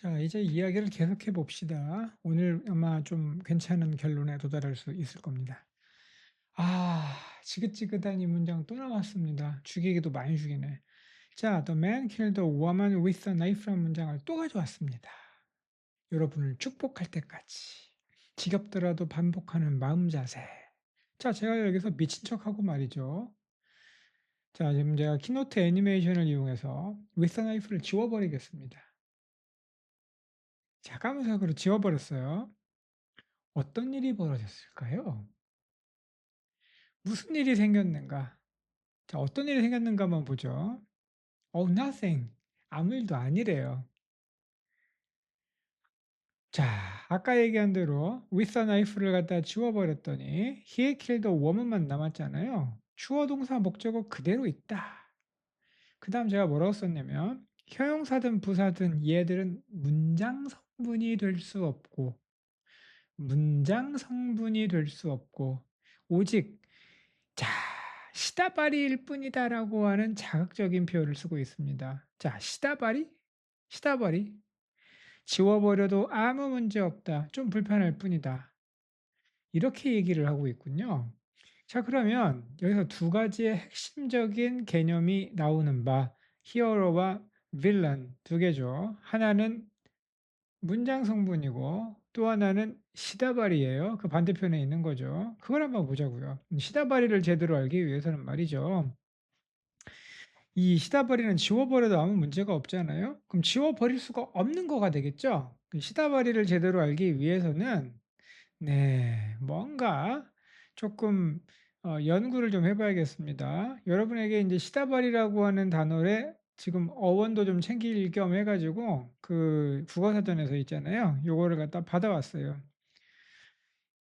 자, 이제 이야기를 계속해 봅시다. 오늘 아마 좀 괜찮은 결론에 도달할 수 있을 겁니다. 아, 지긋지긋한 이 문장 또 나왔습니다. 죽이기도 많이 죽이네. 자, The man killed a woman with a knife라는 문장을 또 가져왔습니다. 여러분을 축복할 때까지 지겹더라도 반복하는 마음 자세. 자, 제가 여기서 미친 척하고 말이죠. 자, 지금 제가 키노트 애니메이션을 이용해서 with a knife를 지워버리겠습니다. 자, 까만색으로 지워버렸어요. 어떤 일이 벌어졌을까요? 무슨 일이 생겼는가? 자, 어떤 일이 생겼는가 한번 보죠. Oh, nothing. 아무 일도 아니래요. 자, 아까 얘기한 대로 with a knife를 갖다 지워버렸더니 he killed a woman만 남았잖아요. 주어 동사 목적어 그대로 있다. 그 다음 제가 뭐라고 썼냐면 형용사든 부사든 얘들은 문장 성분이 될 수 없고 문장 성분이 될 수 없고 오직 자, 시다바리일 뿐이다라고 하는 자극적인 표현을 쓰고 있습니다. 자, 시다바리? 시다바리? 지워버려도 아무 문제 없다. 좀 불편할 뿐이다. 이렇게 얘기를 하고 있군요. 자, 그러면 여기서 두 가지의 핵심적인 개념이 나오는 바 히어로와 빌런 두 개죠. 하나는 문장 성분이고 또 하나는 시다바리예요. 그 반대편에 있는 거죠. 그걸 한번 보자고요. 시다바리를 제대로 알기 위해서는 말이죠. 이 시다바리는 지워버려도 아무 문제가 없잖아요. 그럼 지워버릴 수가 없는 거가 되겠죠. 그 시다바리를 제대로 알기 위해서는 네, 뭔가 조금 연구를 좀 해봐야겠습니다. 여러분에게 이제 시다바리라고 하는 단어의 지금 어원도 좀 챙길 겸 해가지고 그 국어사전에서 있잖아요. 요거를 갖다 받아왔어요.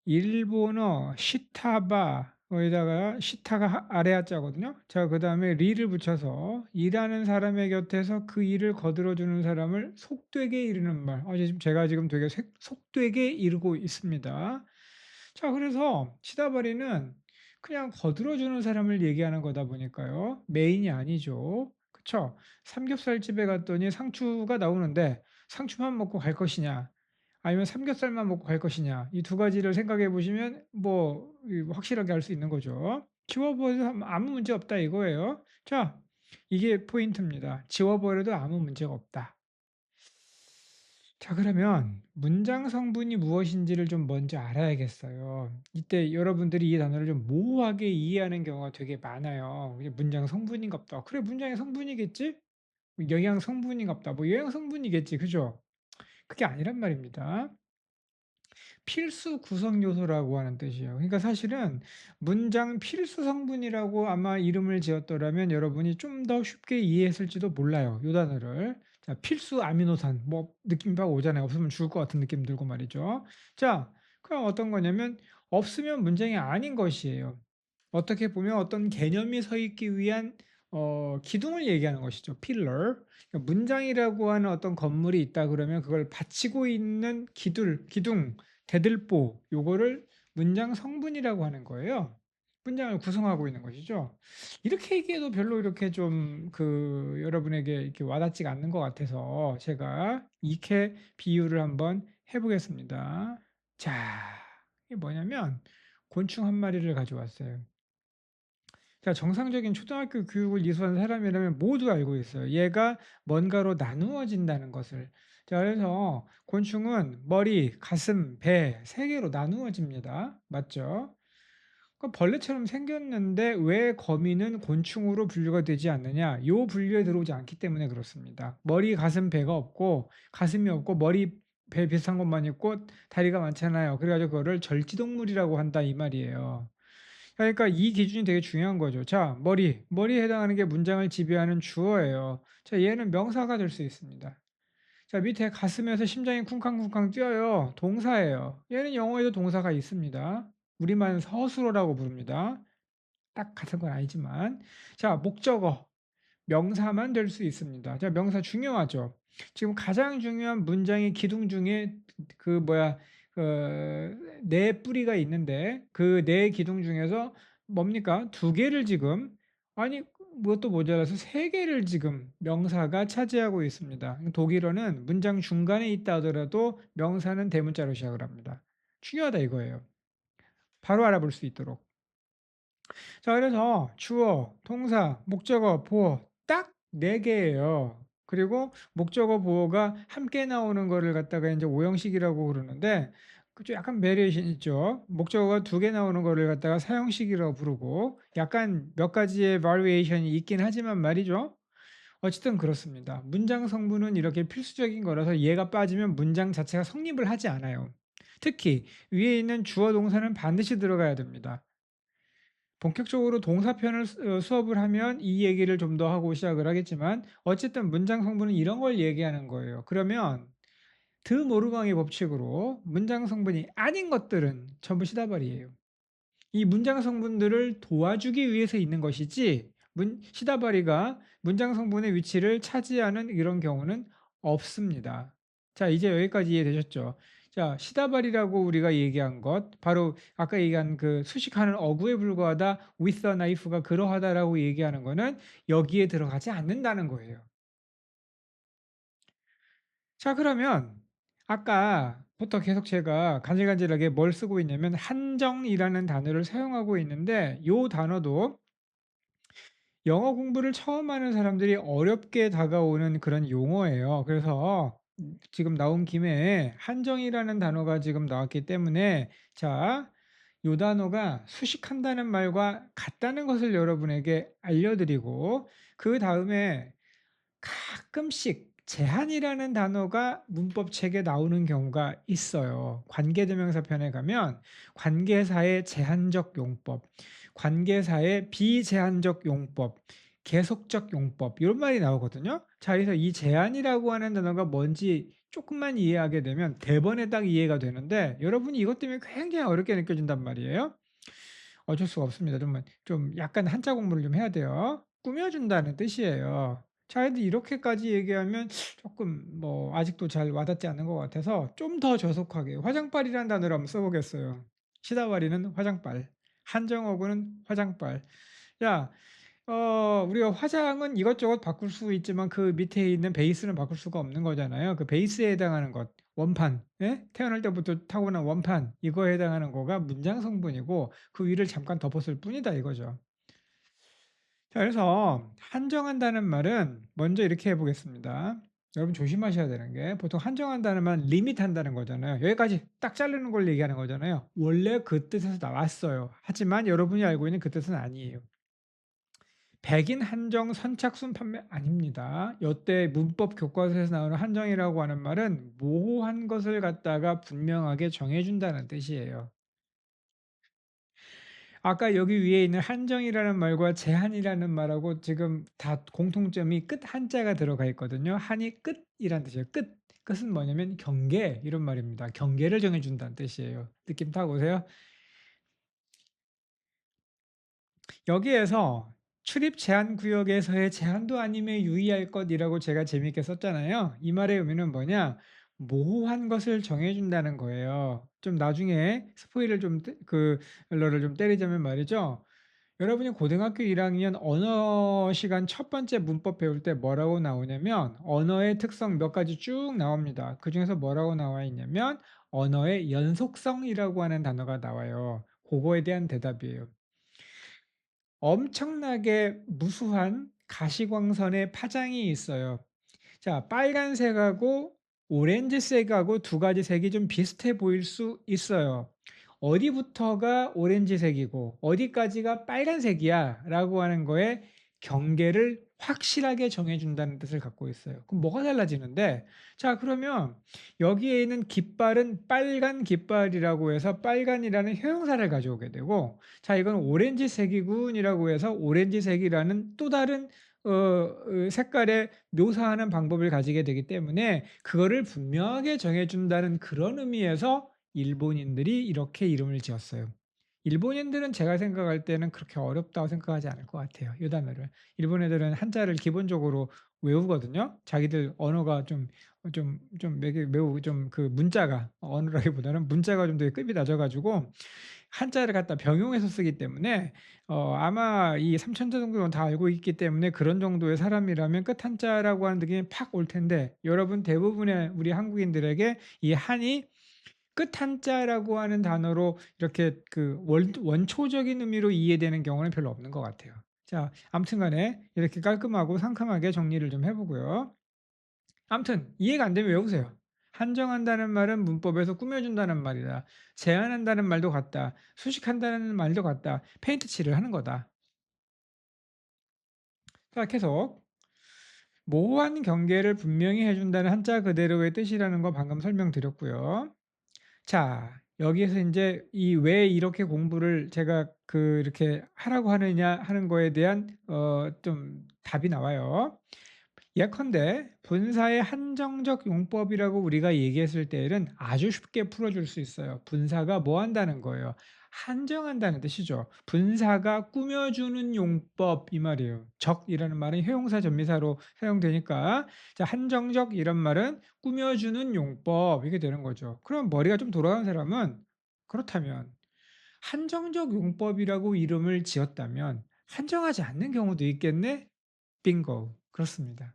일본어 시타바 거기다가 시타가 아래 하자거든요. 자, 그다음에 리를 붙여서 일하는 사람의 곁에서 그 일을 거들어 주는 사람을 속되게 이르는 말. 지금 제가 지금 되게 속되게 이르고 있습니다. 자, 그래서 시다바리는 그냥 거들어 주는 사람을 얘기하는 거다 보니까요. 메인이 아니죠. 그쵸? 삼겹살집에 갔더니 상추가 나오는데 상추만 먹고 갈 것이냐? 아니면 삼겹살만 먹고 갈 것이냐. 이 두 가지를 생각해 보시면 확실하게 알 수 있는 거죠. 지워버려도 아무 문제 없다 이거예요. 자, 이게 포인트입니다. 지워버려도 아무 문제가 없다. 자, 그러면 문장 성분이 무엇인지를 좀 먼저 알아야겠어요. 이때 여러분들이 이 단어를 좀 모호하게 이해하는 경우가 되게 많아요. 문장 성분인가 보다. 그래, 문장의 성분이겠지? 영양 성분인가 보다. 영양 성분이겠지. 그죠? 그게 아니란 말입니다. 필수 구성 요소라고 하는 뜻이에요. 그러니까 사실은 문장 필수 성분이라고 아마 이름을 지었더라면 여러분이 좀 더 쉽게 이해했을지도 몰라요. 요 단어를. 자, 필수 아미노산. 느낌이 막 오잖아요. 없으면 죽을 것 같은 느낌 들고 말이죠. 자, 그럼 어떤 거냐면 없으면 문장이 아닌 것이에요. 어떻게 보면 어떤 개념이 서 있기 위한 기둥을 얘기하는 것이죠. pillar. 그러니까 문장이라고 하는 어떤 건물이 있다 그러면 그걸 받치고 있는 기둥, 대들보 요거를 문장 성분이라고 하는 거예요. 문장을 구성하고 있는 것이죠. 이렇게 얘기해도 별로 이렇게 좀 여러분에게 이렇게 와닿지가 않는 것 같아서 제가 이렇게 비유를 한번 해보겠습니다. 자, 이게 뭐냐면 곤충 한 마리를 가져왔어요. 자, 정상적인 초등학교 교육을 이수한 사람이라면 모두 알고 있어요. 얘가 뭔가로 나누어진다는 것을. 자, 그래서 곤충은 머리, 가슴, 배 세 개로 나누어집니다. 맞죠? 벌레처럼 생겼는데 왜 거미는 곤충으로 분류가 되지 않느냐? 요 분류에 들어오지 않기 때문에 그렇습니다. 머리, 가슴, 배가 없고 가슴이 없고 머리, 배 비슷한 것만 있고 다리가 많잖아요. 그래가지고 그거를 절지동물이라고 한다 이 말이에요. 그러니까 이 기준이 되게 중요한 거죠. 자, 머리에 해당하는 게 문장을 지배하는 주어예요. 자, 얘는 명사가 될 수 있습니다. 자, 밑에 가슴에서 심장이 쿵쾅쿵쾅 뛰어요. 동사예요. 얘는 영어에도 동사가 있습니다. 우리말은 서술어라고 부릅니다. 딱 같은 건 아니지만. 자, 목적어. 명사만 될 수 있습니다. 자, 명사 중요하죠. 지금 가장 중요한 문장의 기둥 중에 네 뿌리가 있는데 그 네 기둥 중에서 뭡니까? 두 개를 지금 아니 무것도 모자라서 3 개를 지금 명사가 차지하고 있습니다. 독일어는 문장 중간에 있다 하더라도 명사는 대문자로 시작을 합니다. 중요하다 이거예요. 바로 알아볼 수 있도록. 자, 그래서 주어, 동사, 목적어, 보어 딱 4 개예요. 그리고 목적어, 보어가 함께 나오는 거를 갖다가 인제 오형식이라고 그러는데 그 좀 약간 베리에이션 있죠. 목적어가 2개 나오는 거를 갖다가 사형식이라고 부르고 약간 몇 가지의 바리에이션이 있긴 하지만 말이죠. 어쨌든 그렇습니다. 문장 성분은 이렇게 필수적인 거라서 얘가 빠지면 문장 자체가 성립을 하지 않아요. 특히 위에 있는 주어, 동사는 반드시 들어가야 됩니다. 본격적으로 동사편을 수업을 하면 이 얘기를 좀 더 하고 시작을 하겠지만 어쨌든 문장 성분은 이런 걸 얘기하는 거예요. 그러면 드 모르강의 법칙으로 문장 성분이 아닌 것들은 전부 시다발이에요. 이 문장 성분들을 도와주기 위해서 있는 것이지 시다바리가 문장 성분의 위치를 차지하는 이런 경우는 없습니다. 자, 이제 여기까지 이해되셨죠? 자, 시다바리라고 우리가 얘기한 것, 바로 아까 얘기한 그 수식하는 어구에 불과하다, with a knife가 그러하다라고 얘기하는 거는 여기에 들어가지 않는다는 거예요. 자, 그러면 아까부터 계속 제가 간질간질하게 뭘 쓰고 있냐면 한정이라는 단어를 사용하고 있는데 요 단어도 영어 공부를 처음 하는 사람들이 어렵게 다가오는 그런 용어예요. 그래서 지금 나온 김에 한정이라는 단어가 지금 나왔기 때문에 자, 요 단어가 수식한다는 말과 같다는 것을 여러분에게 알려드리고 그다음에 가끔씩 제한이라는 단어가 문법책에 나오는 경우가 있어요. 관계대명사 편에 가면 관계사의 제한적 용법, 관계사의 비제한적 용법, 계속적 용법 이런 말이 나오거든요. 자, 그래서 이 제한이라고 하는 단어가 뭔지 조금만 이해하게 되면 대번에 딱 이해가 되는데 여러분이 이것 때문에 굉장히 어렵게 느껴진단 말이에요. 어쩔 수가 없습니다. 좀 약간 한자 공부를 좀 해야 돼요. 꾸며준다는 뜻이에요. 자, 근데 이렇게까지 얘기하면 조금 뭐 아직도 잘 와닿지 않는 것 같아서 좀 더 저속하게 화장빨이라는 단어를 한번 써보겠어요. 시다와리는 화장빨, 한정어구는 화장빨. 야, 우리가 화장은 이것저것 바꿀 수 있지만 그 밑에 있는 베이스는 바꿀 수가 없는 거잖아요. 그 베이스에 해당하는 것, 원판, 예? 태어날 때부터 타고난 원판, 이거에 해당하는 거가 문장 성분이고 그 위를 잠깐 덮었을 뿐이다 이거죠. 자, 그래서 한정한다는 말은 먼저 이렇게 해보겠습니다. 여러분 조심하셔야 되는 게 보통 한정한다는 말은 리밋한다는 거잖아요. 여기까지 딱 자르는 걸 얘기하는 거잖아요. 원래 그 뜻에서 나왔어요. 하지만 여러분이 알고 있는 그 뜻은 아니에요. 백인 한정 선착순 판매 아닙니다. 여태 문법 교과서에서 나오는 한정이라고 하는 말은 모호한 것을 갖다가 분명하게 정해준다는 뜻이에요. 아까 여기 위에 있는 한정이라는 말과 제한이라는 말하고 지금 다 공통점이 끝 한자가 들어가 있거든요. 한이 끝이란 뜻이에요. 끝. 끝은 뭐냐면 경계 이런 말입니다. 경계를 정해준다는 뜻이에요. 느낌 딱 오세요? 여기에서 출입 제한 구역에서의 제한도 아님에 유의할 것이라고 제가 재미있게 썼잖아요. 이 말의 의미는 뭐냐? 모호한 것을 정해준다는 거예요. 좀 나중에 스포일을 럴를 좀 때리자면 말이죠. 여러분이 고등학교 1학년 언어 시간 첫 번째 문법 배울 때 뭐라고 나오냐면 언어의 특성 몇 가지 쭉 나옵니다. 그중에서 뭐라고 나와 있냐면 언어의 연속성이라고 하는 단어가 나와요. 그거에 대한 대답이에요. 엄청나게 무수한 가시광선의 파장이 있어요. 자, 빨간색하고 오렌지색하고 두 가지 색이 좀 비슷해 보일 수 있어요. 어디부터가 오렌지색이고 어디까지가 빨간색이야 라고 하는 거에 경계를 확실하게 정해준다는 뜻을 갖고 있어요. 그럼 뭐가 달라지는데? 자, 그러면 여기에 있는 깃발은 빨간 깃발이라고 해서 빨간이라는 형용사를 가져오게 되고, 자, 이건 오렌지색이군이라고 해서 오렌지색이라는 또 다른 색깔의 묘사하는 방법을 가지게 되기 때문에 그거를 분명하게 정해준다는 그런 의미에서 일본인들이 이렇게 이름을 지었어요. 일본인들은 제가 생각할 때는 그렇게 어렵다고 생각하지 않을 것 같아요. 이 단어를. 일본 애들은 한자를 기본적으로 외우거든요. 자기들 언어가 매우 좀 그 문자가 언어라기보다는 문자가 좀 더 급이 낮아가지고 한자를 갖다 병용해서 쓰기 때문에 아마 이 삼천자 정도는 다 알고 있기 때문에 그런 정도의 사람이라면 끝 한자라고 하는 느낌이 팍 올 텐데 여러분 대부분의 우리 한국인들에게 이 한이 끝 한자라고 하는 단어로 이렇게 그 원초적인 의미로 이해되는 경우는 별로 없는 것 같아요. 자, 아무튼 간에 이렇게 깔끔하고 상큼하게 정리를 좀 해 보고요. 아무튼 이해가 안 되면 외우세요. 한정한다는 말은 문법에서 꾸며준다는 말이다. 제한한다는 말도 같다. 수식한다는 말도 같다. 페인트 칠을 하는 거다. 자, 계속 모호한 경계를 분명히 해준다는 한자 그대로의 뜻이라는 거 방금 설명드렸고요. 자, 여기에서 인제 이 왜 이렇게 공부를 제가 이렇게 하라고 하느냐 하는 거에 대한 좀 답이 나와요. 예컨대 분사의 한정적 용법이라고 우리가 얘기했을 때에는 아주 쉽게 풀어줄 수 있어요. 분사가 뭐 한다는 거예요? 한정한다는 뜻이죠. 분사가 꾸며주는 용법 이 말이에요. 적이라는 말은 형용사 전미사로 사용되니까 자 한정적 이런 말은 꾸며주는 용법 이게 되는 거죠. 그럼 머리가 좀 돌아간 사람은 그렇다면 한정적 용법이라고 이름을 지었다면 한정하지 않는 경우도 있겠네? 빙고. 그렇습니다.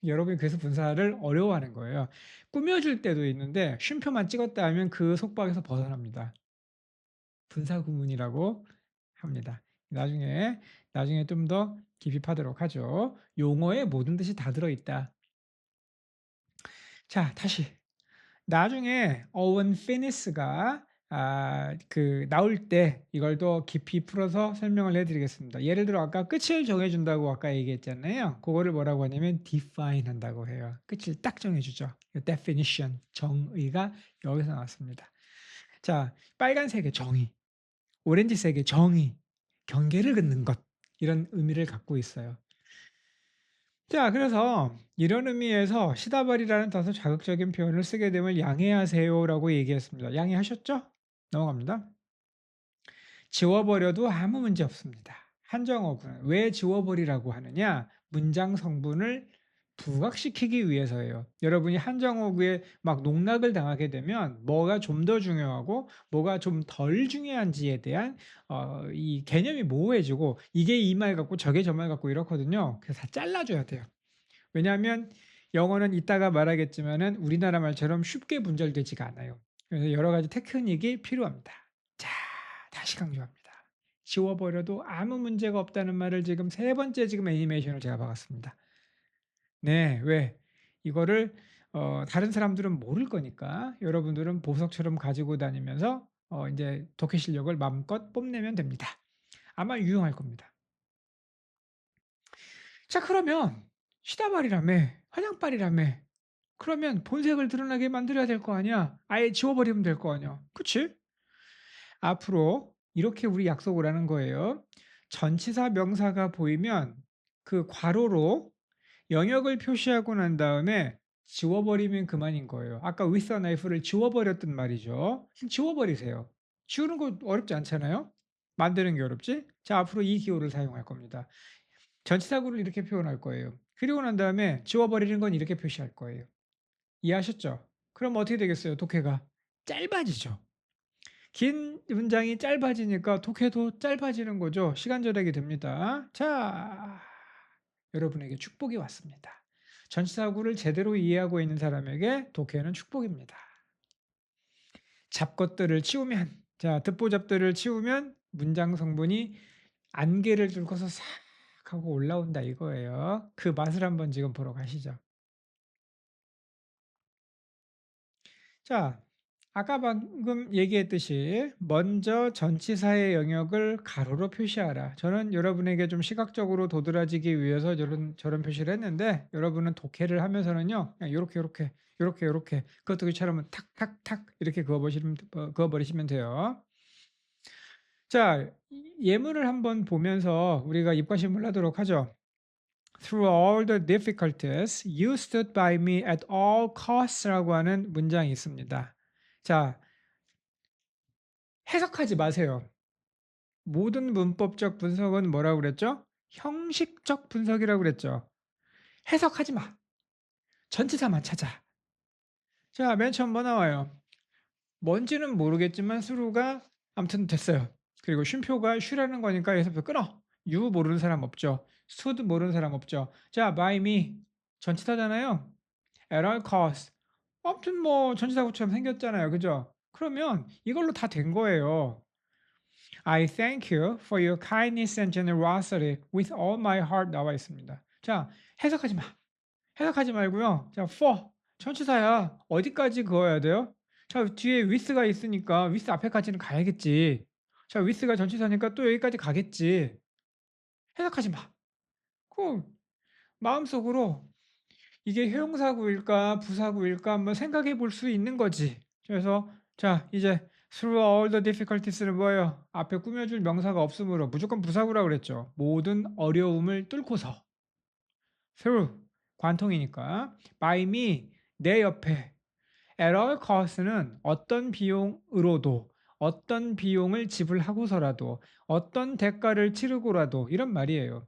여러분이 그래서 분사를 어려워하는 거예요. 꾸며줄 때도 있는데 쉼표만 찍었다 하면 그 속박에서 벗어납니다. 분사 구문이라고 합니다. 나중에 좀 더 깊이 파도록 하죠. 용어의 모든 뜻이 다 들어있다. 자, 다시. 나중에 어원 피니스가 나올 때 이걸 더 깊이 풀어서 설명을 해드리겠습니다. 예를 들어 아까 끝을 정해준다고 아까 얘기했잖아요. 그거를 뭐라고 하냐면 define 한다고 해요. 끝을 딱 정해주죠. definition, 정의가 여기서 나왔습니다. 자, 빨간색의 정의, 오렌지색의 정의, 경계를 긋는 것 이런 의미를 갖고 있어요. 자, 그래서 이런 의미에서 시다발이라는 다소 자극적인 표현을 쓰게 되면 양해하세요라고 얘기했습니다. 양해하셨죠? 넘어갑니다. 지워버려도 아무 문제 없습니다. 한정어구는 왜 지워버리라고 하느냐? 문장 성분을 부각시키기 위해서예요. 여러분이 한정어구에 막 농락을 당하게 되면 뭐가 좀 더 중요하고 뭐가 좀 덜 중요한지에 대한 이 개념이 모호해지고 이게 이 말 같고 저게 저 말 같고 이렇거든요. 그래서 다 잘라줘야 돼요. 왜냐하면 영어는 이따가 말하겠지만은 우리나라 말처럼 쉽게 분절되지가 않아요. 그래서 여러 가지 테크닉이 필요합니다. 자, 다시 강조합니다. 지워버려도 아무 문제가 없다는 말을 지금 세 번째 지금 애니메이션을 제가 박았습니다. 네, 왜? 이거를 다른 사람들은 모를 거니까 여러분들은 보석처럼 가지고 다니면서 이제 독해 실력을 마음껏 뽐내면 됩니다. 아마 유용할 겁니다. 자, 그러면 시다발이라며, 한양발이라며, 그러면 본색을 드러나게 만들어야 될 거 아니야. 아예 지워버리면 될 거 아니야. 그치? 앞으로 이렇게 우리 약속을 하는 거예요. 전치사 명사가 보이면 그 괄호로 영역을 표시하고 난 다음에 지워버리면 그만인 거예요. 아까 with a knife를 지워버렸던 말이죠. 지워버리세요. 지우는 거 어렵지 않잖아요. 만드는 게 어렵지? 자, 앞으로 이 기호를 사용할 겁니다. 전치사구를 이렇게 표현할 거예요. 그리고 난 다음에 지워버리는 건 이렇게 표시할 거예요. 이해하셨죠? 그럼 어떻게 되겠어요? 독해가 짧아지죠. 긴 문장이 짧아지니까 독해도 짧아지는 거죠. 시간 절약이 됩니다. 자, 여러분에게 축복이 왔습니다. 전치사구를 제대로 이해하고 있는 사람에게 독해는 축복입니다. 잡것들을 치우면, 자, 듣보잡들을 치우면 문장 성분이 안개를 뚫고서 싹 하고 올라온다 이거예요. 그 맛을 한번 지금 보러 가시죠. 자, 아까 방금 얘기했듯이 먼저 전치사의 영역을 가로로 표시하라. 저는 여러분에게 좀 시각적으로 도드라지기 위해서 저런 표시를 했는데 여러분은 독해를 하면서는요. 그냥 요렇게 끄트기처럼 탁탁탁 이렇게 그어버리시면 돼요. 자, 예문을 한번 보면서 우리가 입과심을 하도록 하죠. Through all the difficulties, you stood by me at all costs라고 하는 문장이 있습니다. 자, 해석하지 마세요. 모든 문법적 분석은 뭐라고 그랬죠? 형식적 분석이라고 그랬죠. 해석하지 마. 전치사만 찾아. 자, 맨 처음 뭐 나와요? 뭔지는 모르겠지만 수루가 아무튼 됐어요. 그리고 쉼표가 쉬라는 거니까 여기서부터 끊어. you 모르는 사람 없죠. stood 모르는 사람 없죠. 자, by me 전치사잖아요. at all costs. 아무튼 뭐 전치사구처럼 생겼잖아요. 그죠? 그러면 이걸로 다 된 거예요. I thank you for your kindness and generosity with all my heart 나와 있습니다. 자, 해석하지 마. 해석하지 말고요. 자, for 전치사야. 어디까지 그어야 돼요? 자, 뒤에 with가 있으니까 with 앞에까지는 가야겠지. 자, with가 전치사니까 또 여기까지 가겠지. 해석하지 마. 그 마음속으로 이게 형용사구일까 부사구일까 한번 생각해 볼 수 있는 거지. 그래서 자, 이제 through all the difficulties는 뭐예요? 앞에 꾸며줄 명사가 없으므로 무조건 부사구라고 그랬죠. 모든 어려움을 뚫고서 through 관통이니까 by me 내 옆에 at all cost는 어떤 비용으로도 어떤 비용을 지불하고서라도 어떤 대가를 치르고라도 이런 말이에요.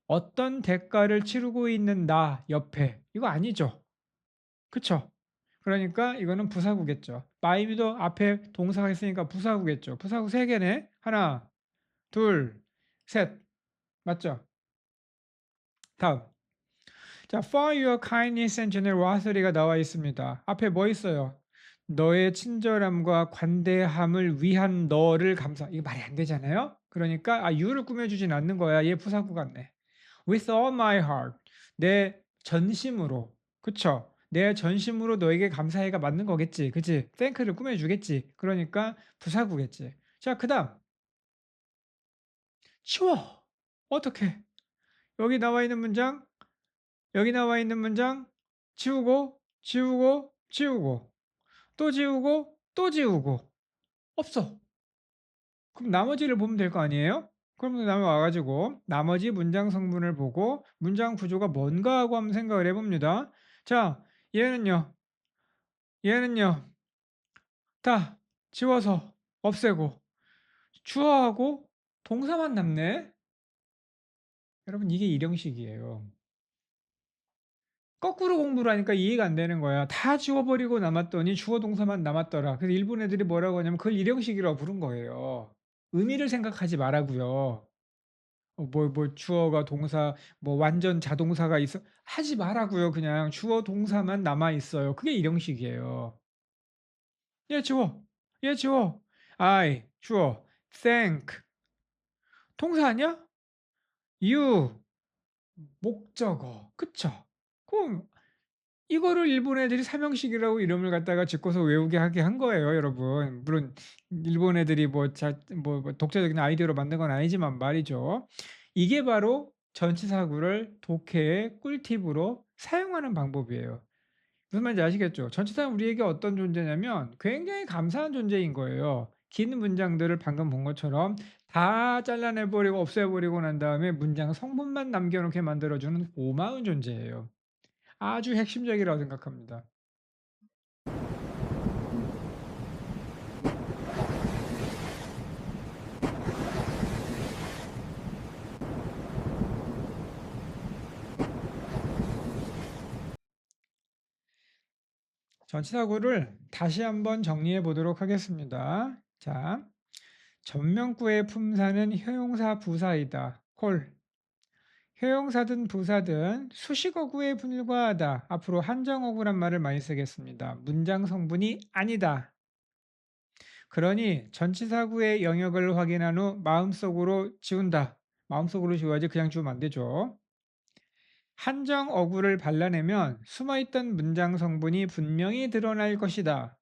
어떤 대가를 치르고 있는 나 옆에 이거 아니죠. 그쵸? 그러니까 이거는 부사구겠죠. by me도 앞에 동사가 있으니까 부사구겠죠. 부사구 세 개네. 하나, 둘, 셋. 맞죠? 다음. 자, for your kindness and generosity가 나와 있습니다. 앞에 뭐 있어요? 너의 친절함과 관대함을 위한 너를 감사. 이거 말이 안 되잖아요? 그러니까 you를 꾸며주진 않는 거야. 얘 부사구 같네. With all my heart. 내 전심으로. 그쵸? 내 전심으로 너에게 감사해가 맞는 거겠지. 그치? thank를 꾸며주겠지. 그러니까 부사구겠지. 자, 그 다음. 치워. 어떻게? 여기 나와 있는 문장 여기 나와 있는 문장 지우고 지우고 지우고 또 지우고 또 지우고 없어. 그럼 나머지를 보면 될 거 아니에요? 그럼 그다음에 와가지고 나머지 문장 성분을 보고 문장 구조가 뭔가 하고 한번 생각을 해봅니다. 자, 얘는요, 얘는요, 다 지워서 없애고 주어하고 동사만 남네. 여러분 이게 일형식이에요. 거꾸로 공부를 하니까 이해가 안 되는 거야. 다 지워버리고 남았더니 주어 동사만 남았더라. 그래서 일본 애들이 뭐라고 하냐면 그걸 일형식이라고 부른 거예요. 의미를 생각하지 말라고요. 주어가 동사, 뭐 완전 자동사가 있어. 하지 말라고요. 그냥 주어 동사만 남아 있어요. 그게 일형식이에요. 얘 지워. 얘 지워. I, 주어. thank. 동사 아니야? you, 목적어. 그쵸? 그럼 이거를 일본 애들이 삼형식이라고 이름을 갖다가 짓고서 외우게 하게 한 거예요, 여러분. 물론 일본 애들이 뭐 독자적인 아이디어로 만든 건 아니지만 말이죠. 이게 바로 전치사구를 독해의 꿀팁으로 사용하는 방법이에요. 무슨 말인지 아시겠죠? 전치사는 우리에게 어떤 존재냐면 굉장히 감사한 존재인 거예요. 긴 문장들을 방금 본 것처럼 다 잘라내버리고 없애버리고 난 다음에 문장 성분만 남겨놓게 만들어주는 고마운 존재예요. 아주 핵심적이라고 생각합니다. 전치사구를 다시 한번 정리해 보도록 하겠습니다. 자, 전명구의 품사는 형용사 부사이다. 콜. 형용사든 부사든 수식어구에 불과하다. 앞으로 한정어구란 말을 많이 쓰겠습니다. 문장 성분이 아니다. 그러니 전치사구의 영역을 확인한 후 마음속으로 지운다. 마음속으로 지워야지 그냥 지우면 안 되죠. 한정 어구를 발라내면 숨어있던 문장 성분이 분명히 드러날 것이다.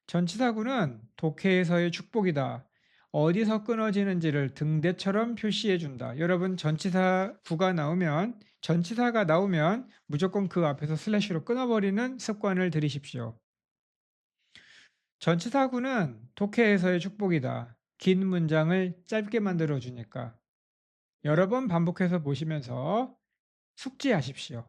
전치사구는 독해에서의 축복이다. 어디서 끊어지는지를 등대처럼 표시해준다. 여러분 전치사가 나오면 무조건 그 앞에서 슬래시로 끊어버리는 습관을 들이십시오. 전치사구는 독해에서의 축복이다. 긴 문장을 짧게 만들어주니까. 여러 번 반복해서 보시면서 숙지하십시오.